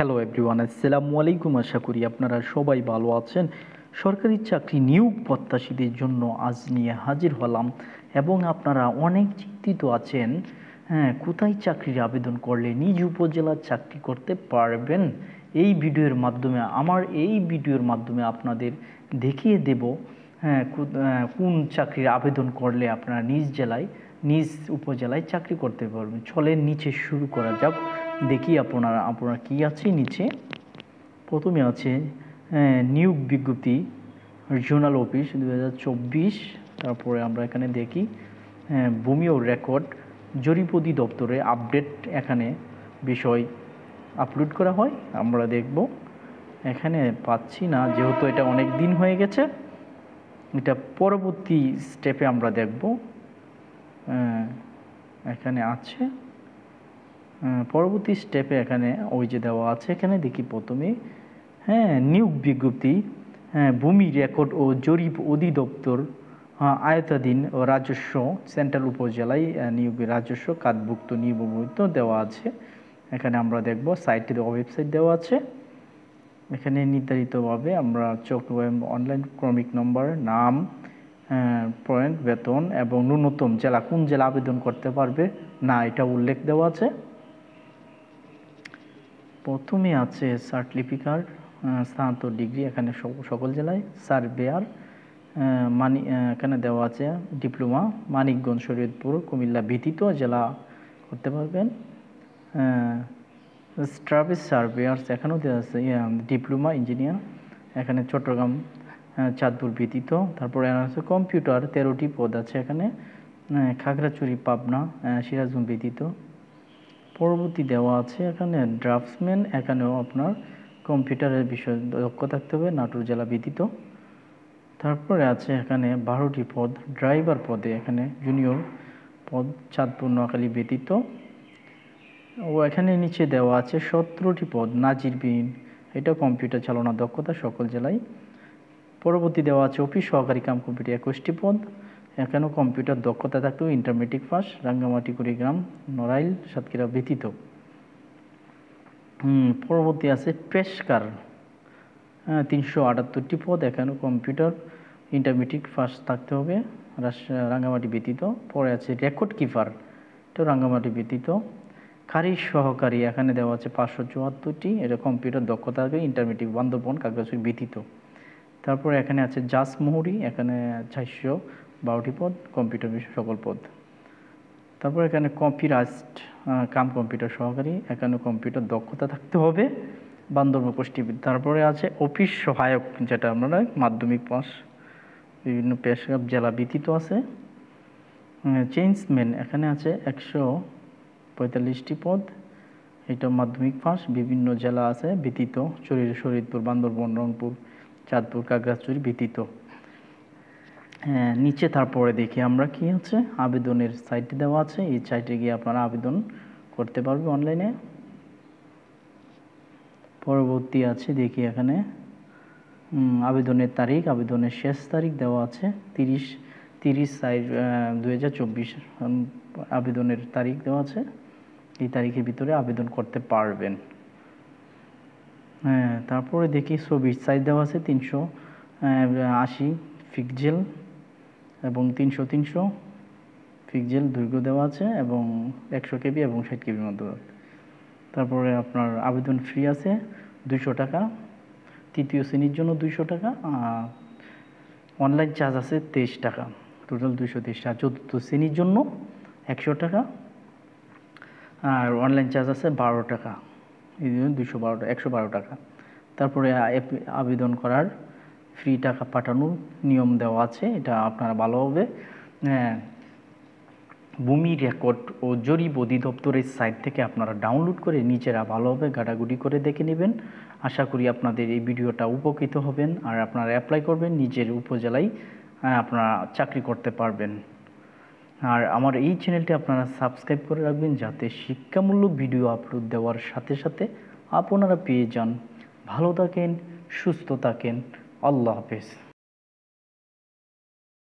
Hello everyone, আসসালামু আলাইকুম। আশা করি আপনারা সবাই ভালো আছেন। সরকারি চাকরি নিয়োগ প্রত্যাশীদের জন্য আজ নিয়ে হাজির হলাম এবং আপনারা অনেক চিন্তিত আছেন। হ্যাঁ, কোথায় চাকরির আবেদন করলে নিজ উপজেলার চাকরি করতে পারবেন। এই ভিডিওর মাধ্যমে আপনাদের দেখিয়ে দেব হ্যাঁ কোন চাকরির আবেদন করলে আপনারা নিজ উপজেলায় চাকরি করতে পারবেন। চলেন নিচে শুরু করা যাক। দেখি আপনারা কি আছে নিচে। প্রথমে আছে নিয়োগ বিজ্ঞপ্তি, রিজিওনাল অফিস 2024। তারপরে আমরা এখানে দেখি ভূমি ও রেকর্ড জরিপ অধিদপ্তরে আপডেট এখানে বিষয় আপলোড করা হয়। আমরা দেখব, এখানে পাচ্ছি না যেহেতু এটা অনেক দিন হয়ে গেছে। এটা পরবর্তী স্টেপে আমরা দেখব। এখানে আছে পরবর্তী স্টেপে, এখানে ওই যে দেওয়া আছে। এখানে দেখি প্রথমে নিয়োগ বিজ্ঞপ্তি, ভূমি রেকর্ড ও জরিপ অধিদপ্তর আয়ত্তাধীন ও রাজস্ব সেন্ট্রাল উপজেলায় নিয়োগের রাজস্ব কার্ডভুক্ত নিবন্ধিত দেওয়া আছে। এখানে আমরা দেখব সাইটের ওয়েবসাইট দেওয়া আছে। এখানে নির্ধারিতভাবে আমরা অনলাইন ক্রমিক নম্বর, নাম, পয়েন্ট, বেতন এবং ন্যূনতম জেলা, কোন জেলা আবেদন করতে পারবে না এটা উল্লেখ দেওয়া আছে। প্রথমে আছে সার্টিফিকেট, স্নাতক ডিগ্রি, এখানে সকল জেলায়। সার্ভেয়ার এখানে দেওয়া আছে ডিপ্লোমা, মানিকগঞ্জ, শরীয়তপুর, কুমিল্লা ব্যতীত জেলা করতে পারবেন। ট্রাফিক সার্ভেয়ার্স এখানেও দেওয়া আছে ডিপ্লোমা ইঞ্জিনিয়ার, এখানে চট্টগ্রাম, চাঁদপুর ব্যতীত। তারপরে আছে কম্পিউটার, 13টি পদ আছে এখানে, খাগড়াছড়ি, পাবনা, সিরাজগঞ্জ ব্যতীত। পরবর্তী দেওয়া আছে এখানে ড্রাফটসম্যান, এখানেও আপনার কম্পিউটারের বিষয়ে দক্ষ থাকতে হবে, নাটোর জেলা ব্যতীত। তারপরে আছে এখানে 12টি পদ ড্রাইভার পদে, এখানে জুনিয়র পদ, চাঁদপুর, নোয়াখালী ব্যতীত। ও এখানে নিচে দেওয়া আছে 17টি পদ নাজিরবিহীন, এটা কম্পিউটার চালানোর দক্ষতা সকল জেলায়। পরবর্তী দেওয়া আছে অফিস সহকারী কাম কম্পিউটার 21টি পদ, এখানেও কম্পিউটার দক্ষতা থাকতেও ইন্টারমিডিয়েট পাস, রাঙ্গামাটি, কুড়িগ্রাম, নড়াইল, সাতক্ষীরা ব্যতীত। পরবর্তী আছে পেশকার, 378টি পদ, এখানেও কম্পিউটার ইন্টারমিডিয়েট পাস থাকতে হবে, রাঙ্গামাটি ব্যতীত। পরে আছে রেকর্ড কিপার, এটা রাঙ্গামাটি ব্যতীত। খারিজ সহকারী, এখানে দেওয়া আছে 574টি, এটা কম্পিউটার দক্ষতা থাকবে ইন্টারমিডিয়েট, বান্দরবন, খাগড়াছড়ি ব্যতীত। তারপরে এখানে আছে জাজ মোহরি, এখানে 412টি পদ, কম্পিউটার বিষয় সকল পদ। তারপর এখানে কপিরাইট কাম কম্পিউটার সহকারী, এখানে কম্পিউটার দক্ষতা থাকতে হবে, বান্দরবন পুষ্টিবিদ। তারপরে আছে অফিস সহায়ক, যেটা আমরা মাধ্যমিক পাস, বিভিন্ন পেশাব জেলা ব্যতীত আছে। চেঞ্জম্যান, এখানে আছে 145টি পদ, এটা মাধ্যমিক পাস, বিভিন্ন জেলা আছে ব্যতীত, শরীয়তপুর, বান্দরবন, রংপুর, চাঁদপুর, খাগড়াছড়ি ব্যতীত। নিচে তারপরে দেখি আমরা কি আছে, আবেদনের সাইট দেওয়া আছে, এই সাইটে গিয়ে আপনারা আবেদন করতে পারবে অনলাইনে। পরবর্তী আছে দেখি এখানে আবেদনের তারিখ, আবেদনের শেষ তারিখ দেওয়া আছে 30/6/2024 আবেদনের তারিখ দেওয়া আছে। এই তারিখের ভিতরে আবেদন করতে পারবেন। তারপরে দেখি ছবির সাইজ দেওয়া আছে 380 পিক্সেল এবং 300 পিক্সেল দৈর্ঘ্য দেওয়া আছে, এবং 100 কেবি এবং 60 কেবির মধ্যে। তারপরে আপনার আবেদন ফি আছে 200 টাকা, তৃতীয় শ্রেণীর জন্য 200 টাকা, অনলাইন চার্জ আছে 23 টাকা, টোটাল 223 টাকা। চতুর্থ শ্রেণীর জন্য 100 টাকা, আর অনলাইন চার্জ আছে 12 টাকা, এই জন্য 112 টাকা। তারপরে আবেদন করার ফ্রি টাকা পাঠানোর নিয়ম দেওয়া আছে, এটা আপনারা ভালোভাবে ভূমি রেকর্ড ও জরিপ অধিদপ্তরের সাইট থেকে আপনারা ডাউনলোড করে নিজেরা ভালোভাবে ঘাটাঘুটি করে দেখে নেবেন। আশা করি আপনাদের এই ভিডিওটা উপকৃত হবেন, আর আপনারা অ্যাপ্লাই করবেন, নিজের উপজেলায় আপনারা চাকরি করতে পারবেন। আর আমার এই চ্যানেলটি আপনারা সাবস্ক্রাইব করে রাখবেন, যাতে শিক্ষামূলক ভিডিও আপলোড দেওয়ার সাথে সাথে আপনারা পেয়ে যান। ভালো থাকেন, সুস্থ থাকেন, আল্লাহ হাফেজ।